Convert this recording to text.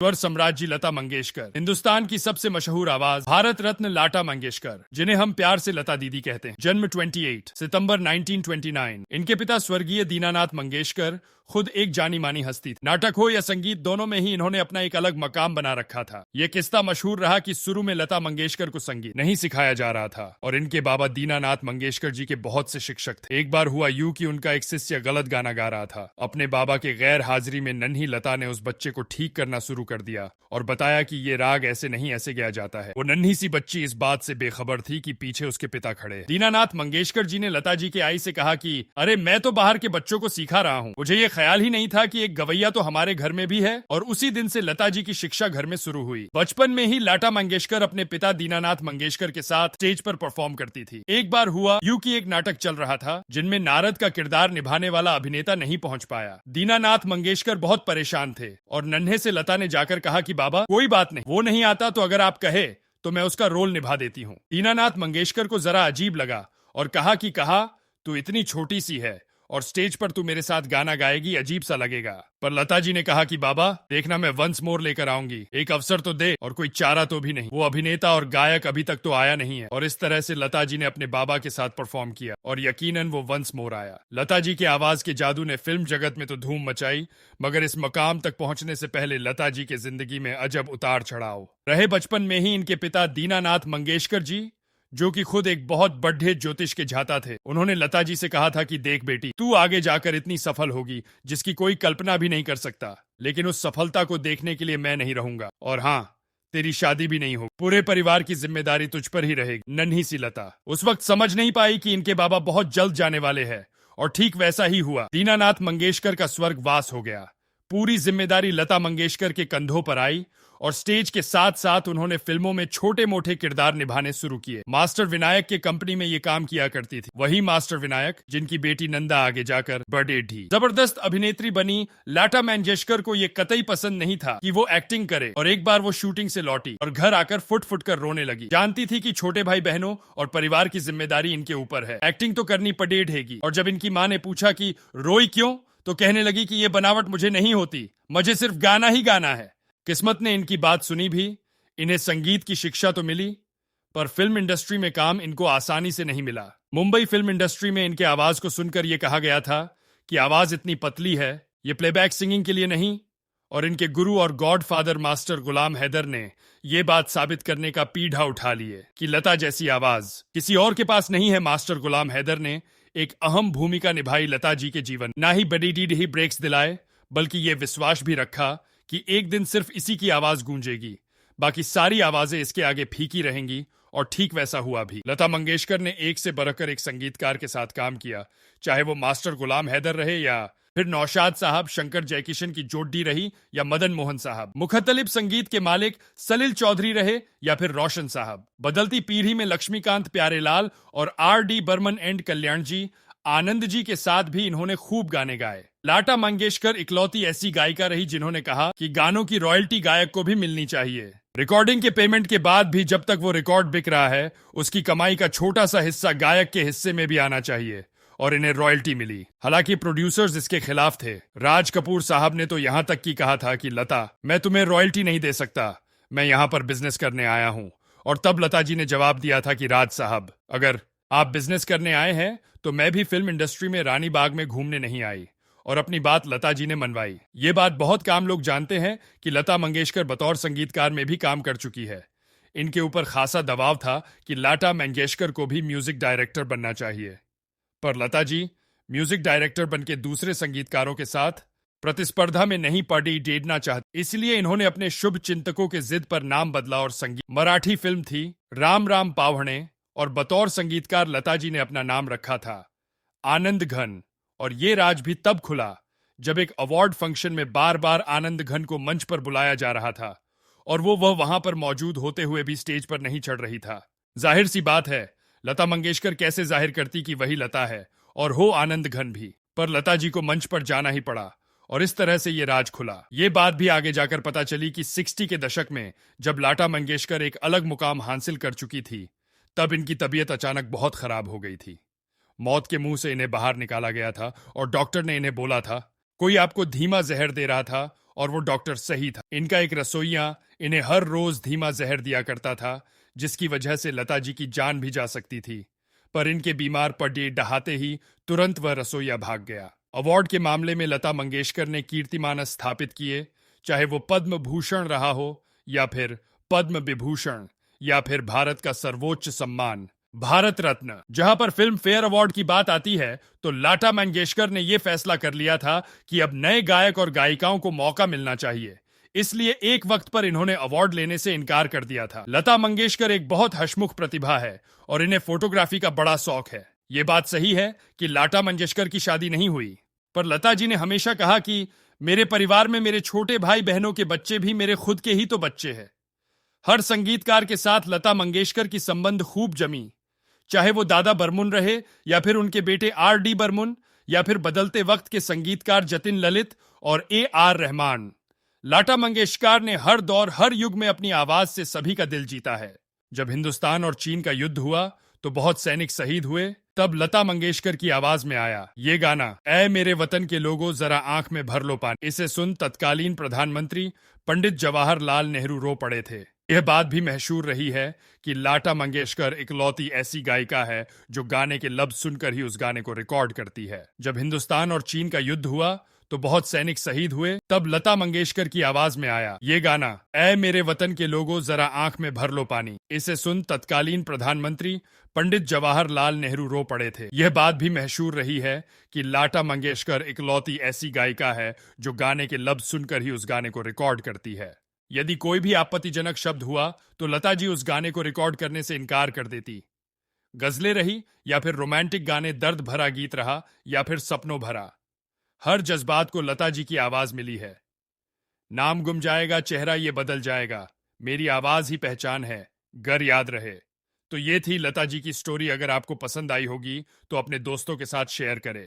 स्वर साम्राज्य लता मंगेशकर, हिंदुस्तान की सबसे मशहूर आवाज, भारत रत्न लता मंगेशकर, जिन्हें हम प्यार से लता दीदी कहते हैं। जन्म 28 सितंबर 1929। इनके पिता स्वर्गीय दीनानाथ मंगेशकर खुद एक जानी मानी हस्ती थी। नाटक हो या संगीत, दोनों में ही इन्होंने अपना एक अलग मकाम बना रखा था। ये किस्सा मशहूर रहा कि शुरू में लता मंगेशकर को संगीत नहीं सिखाया जा रहा था और इनके बाबा दीनानाथ मंगेशकर जी के बहुत से शिक्षक थे। एक बार हुआ यूं कि उनका एक शिष्य गलत गाना गा रहा था। अपने बाबा के गैर हाजिरी में नन्ही लता ने उस बच्चे को ठीक करना शुरू कर दिया और बताया कि ये राग ऐसे नहीं ऐसे गाया जाता है। वो नन्ही सी बच्ची इस बात से बेखबर थी कि पीछे उसके पिता खड़े हैं। दीनानाथ मंगेशकर जी ने लता जी के आई से कहा कि अरे मैं तो बाहर के बच्चों को सिखा रहा हूँ, मुझे ये ख्याल ही नहीं था कि एक गवैया तो हमारे घर में भी है। और उसी दिन से लता जी की शिक्षा घर में शुरू हुई। बचपन में ही लता मंगेशकर अपने पिता दीनानाथ मंगेशकर के साथ स्टेज पर परफॉर्म करती थी। एक बार हुआ यूं कि एक नाटक चल रहा था जिनमें नारद का किरदार निभाने वाला अभिनेता नहीं पहुंच पाया। दीनानाथ मंगेशकर बहुत परेशान थे और नन्हे से लता ने जाकर कहा कि बाबा कोई बात नहीं, वो नहीं आता तो अगर आप कहे तो मैं उसका रोल निभा देती हूँ। दीनानाथ मंगेशकर को जरा अजीब लगा और कहा तू इतनी छोटी सी है और स्टेज पर तू मेरे साथ गाना गाएगी, अजीब सा लगेगा। पर लता जी ने कहा कि बाबा देखना, मैं वंस मोर लेकर आऊंगी, एक अवसर तो दे। और कोई चारा तो भी नहीं, वो अभिनेता और गायक अभी तक तो आया नहीं है। और इस तरह से लता जी ने अपने बाबा के साथ परफॉर्म किया और यकीनन वो वंस मोर आया। लता जी के आवाज के जादू ने फिल्म जगत में तो धूम मचाई, मगर इस मकाम तक पहुंचने से पहले लता जी के जिंदगी में अजब उतार चढ़ाव रहे। बचपन में ही इनके पिता दीनानाथ मंगेशकर जी, जो कि खुद एक बहुत बड्ढे ज्योतिष के झाता थे, उन्होंने लता जी से कहा था कि देख बेटी, तू आगे जाकर इतनी सफल होगी जिसकी कोई कल्पना भी नहीं कर सकता, लेकिन उस सफलता को देखने के लिए मैं नहीं रहूंगा। और हाँ, तेरी शादी भी नहीं होगी, पूरे परिवार की जिम्मेदारी तुझ पर ही रहेगी। नन्ही सी लता उस वक्त समझ नहीं पाई कि इनके बाबा बहुत जल्द जाने वाले हैं और ठीक वैसा ही हुआ। दीनानाथ मंगेशकर का स्वर्गवास हो गया। पूरी जिम्मेदारी लता मंगेशकर के कंधों पर आई और स्टेज के साथ साथ उन्होंने फिल्मों में छोटे मोटे किरदार निभाने शुरू किए। मास्टर विनायक के कंपनी में ये काम किया करती थी, वही मास्टर विनायक जिनकी बेटी नंदा आगे जाकर बर्थडे ढी जबरदस्त अभिनेत्री बनी। लता मंगेशकर को ये कतई पसंद नहीं था कि वो एक्टिंग करे और एक बार वो शूटिंग से लौटी और घर आकर फुट फुट कर रोने लगी। जानती थी कि छोटे भाई बहनों और परिवार की जिम्मेदारी इनके ऊपर है, एक्टिंग तो करनी पड़ेगी। और जब इनकी माँ ने पूछा कि रोई क्यों, तो कहने लगी कि ये बनावट मुझे नहीं होती, मुझे सिर्फ गाना ही गाना है। किस्मत ने इनकी बात सुनी भी, इन्हें संगीत की शिक्षा तो मिली, पर फिल्म इंडस्ट्री में काम इनको आसानी से नहीं मिला। मुंबई फिल्म इंडस्ट्री में इनके आवाज को सुनकर यह कहा गया था कि आवाज इतनी पतली है, ये प्लेबैक सिंगिंग के लिए नहीं। और इनके गुरु और गॉड फादर मास्टर गुलाम हैदर ने यह बात साबित करने का पीढ़ा उठा लिए कि लता जैसी आवाज किसी और के पास नहीं है। मास्टर गुलाम हैदर ने एक अहम भूमिका निभाई लता जी के जीवन, ना ही बड़ी डी ही ब्रेक्स दिलाए, बल्कि ये विश्वास भी रखा कि एक दिन सिर्फ इसी की आवाज गूंजेगी, बाकी सारी आवाजें इसके आगे फीकी रहेंगी। और ठीक वैसा हुआ भी। लता मंगेशकर ने एक से बढ़कर एक संगीतकार के साथ काम किया, चाहे वो मास्टर गुलाम हैदर रहे या फिर नौशाद साहब, शंकर जयकिशन की जोड़ी रही या मदन मोहन साहब, मुखतलिफ संगीत के मालिक सलिल चौधरी रहे या फिर रोशन साहब। बदलती पीढ़ी में लक्ष्मीकांत प्यारेलाल और R.D. बर्मन एंड कल्याण जी, आनंद जी के साथ भी इन्होंने खूब गाने गाए। लता मंगेशकर इकलौती ऐसी गायिका रही जिन्होंने कहा कि गानों की रॉयल्टी गायक को भी मिलनी चाहिए। रिकॉर्डिंग के पेमेंट के बाद भी जब तक वो रिकॉर्ड बिक रहा है, उसकी कमाई का छोटा सा हिस्सा गायक के हिस्से में भी आना चाहिए। और इन्हें रॉयल्टी मिली। हालांकि प्रोड्यूसर्स इसके खिलाफ थे। राज कपूर साहब ने तो यहां तक की कहा था कि लता, मैं तुम्हें रॉयल्टी नहीं दे सकता, मैं यहां पर बिजनेस करने आया हूं। और तब लता जी ने जवाब दिया था कि राज साहब, अगर आप बिजनेस करने आए हैं तो मैं भी फिल्म इंडस्ट्री में रानी बाग में घूमने नहीं आई। और अपनी बात लता जी ने मनवाई। ये बात बहुत कम लोग जानते हैं कि लता मंगेशकर बतौर संगीतकार में भी काम कर चुकी है। इनके ऊपर खासा दबाव था कि लता मंगेशकर को भी म्यूजिक डायरेक्टर बनना चाहिए, पर लता जी म्यूजिक डायरेक्टर बनके दूसरे संगीतकारों के साथ प्रतिस्पर्धा में नहीं पड़ी डेढ़ना चाहती। इसलिए इन्होंने अपने शुभ चिंतकों के जिद पर नाम बदला और संगीत मराठी फिल्म थी राम राम पावणे, और बतौर संगीतकार लता जी ने अपना नाम रखा था आनंद घन। और ये राज भी तब खुला जब एक अवार्ड फंक्शन में बार बार आनंद घन को मंच पर बुलाया जा रहा था और वो वहां पर मौजूद होते हुए भी स्टेज पर नहीं चढ़ रही था। जाहिर सी बात है, लता मंगेशकर कैसे जाहिर करती कि वही लता है और हो आनंद घन भी, पर लता जी को मंच पर जाना ही पड़ा और इस तरह से ये राज खुला। ये बात भी आगे जाकर पता चली कि 60 के दशक में जब लता मंगेशकर एक अलग मुकाम हासिल कर चुकी थी, तब इनकी तबीयत अचानक बहुत खराब हो गई थी। मौत के मुंह से इन्हें बाहर निकाला गया था और डॉक्टर ने इन्हें बोला था कोई आपको धीमा जहर दे रहा था और वो डॉक्टर सही था। इनका एक रसोइया इन्हें हर रोज धीमा जहर दिया करता था, जिसकी वजह से लता जी की जान भी जा सकती थी। पर इनके बीमार पड़े डहाते ही तुरंत वह रसोइया भाग गया। अवार्ड के मामले में लता मंगेशकर ने कीर्तिमान स्थापित किए, चाहे वो पद्म भूषण रहा हो या फिर पद्म विभूषण या फिर भारत का सर्वोच्च सम्मान भारत रत्न। जहां पर फिल्म फेयर अवार्ड की बात आती है तो लता मंगेशकर ने यह फैसला कर लिया था कि अब नए गायक और गायिकाओं को मौका मिलना चाहिए, इसलिए एक वक्त पर इन्होंने अवार्ड लेने से इनकार कर दिया था। लता मंगेशकर एक बहुत हंसमुख प्रतिभा है और इन्हें फोटोग्राफी का बड़ा शौक है। ये बात सही है कि लता मंगेशकर की शादी नहीं हुई, पर लता जी ने हमेशा कहा कि मेरे परिवार में मेरे छोटे भाई बहनों के बच्चे भी मेरे खुद के ही तो बच्चे हैं। हर संगीतकार के साथ लता मंगेशकर की संबंध खूब जमी, चाहे वो दादा बर्मन रहे या फिर उनके बेटे R.D. बर्मन या फिर बदलते वक्त के संगीतकार जतिन ललित और A.R. रहमान। लता मंगेशकर ने हर दौर हर युग में अपनी आवाज से सभी का दिल जीता है। जब हिंदुस्तान और चीन का युद्ध हुआ तो बहुत सैनिक शहीद हुए, तब लता मंगेशकर की आवाज में आया ये गाना, ऐ मेरे वतन के लोगों जरा आंख में भर लो पानी। इसे सुन तत्कालीन प्रधानमंत्री पंडित जवाहरलाल नेहरू रो पड़े थे। यह बात भी मशहूर रही है कि लता मंगेशकर इकलौती ऐसी गायिका है जो गाने के लफ्ज सुनकर ही उस गाने को रिकॉर्ड करती है। जब हिंदुस्तान और चीन का युद्ध हुआ तो बहुत सैनिक शहीद हुए, तब लता मंगेशकर की आवाज में आया ये गाना, ऐ मेरे वतन के लोगों जरा आंख में भर लो पानी। इसे सुन तत्कालीन प्रधानमंत्री पंडित जवाहरलाल नेहरू रो पड़े थे। यह बात भी मशहूर रही है कि लता मंगेशकर इकलौती ऐसी गायिका है जो गाने के लफ्ज सुनकर ही उस गाने को रिकॉर्ड करती है। यदि कोई भी आपत्तिजनक शब्द हुआ तो लता जी उस गाने को रिकॉर्ड करने से इनकार कर देती। गजलें रही या फिर रोमांटिक गाने, दर्द भरा गीत रहा या फिर सपनों भरा, हर जज्बात को लता जी की आवाज मिली है। नाम गुम जाएगा, चेहरा ये बदल जाएगा, मेरी आवाज ही पहचान है, गर याद रहे। तो ये थी लता जी की स्टोरी। अगर आपको पसंद आई होगी तो अपने दोस्तों के साथ शेयर करें।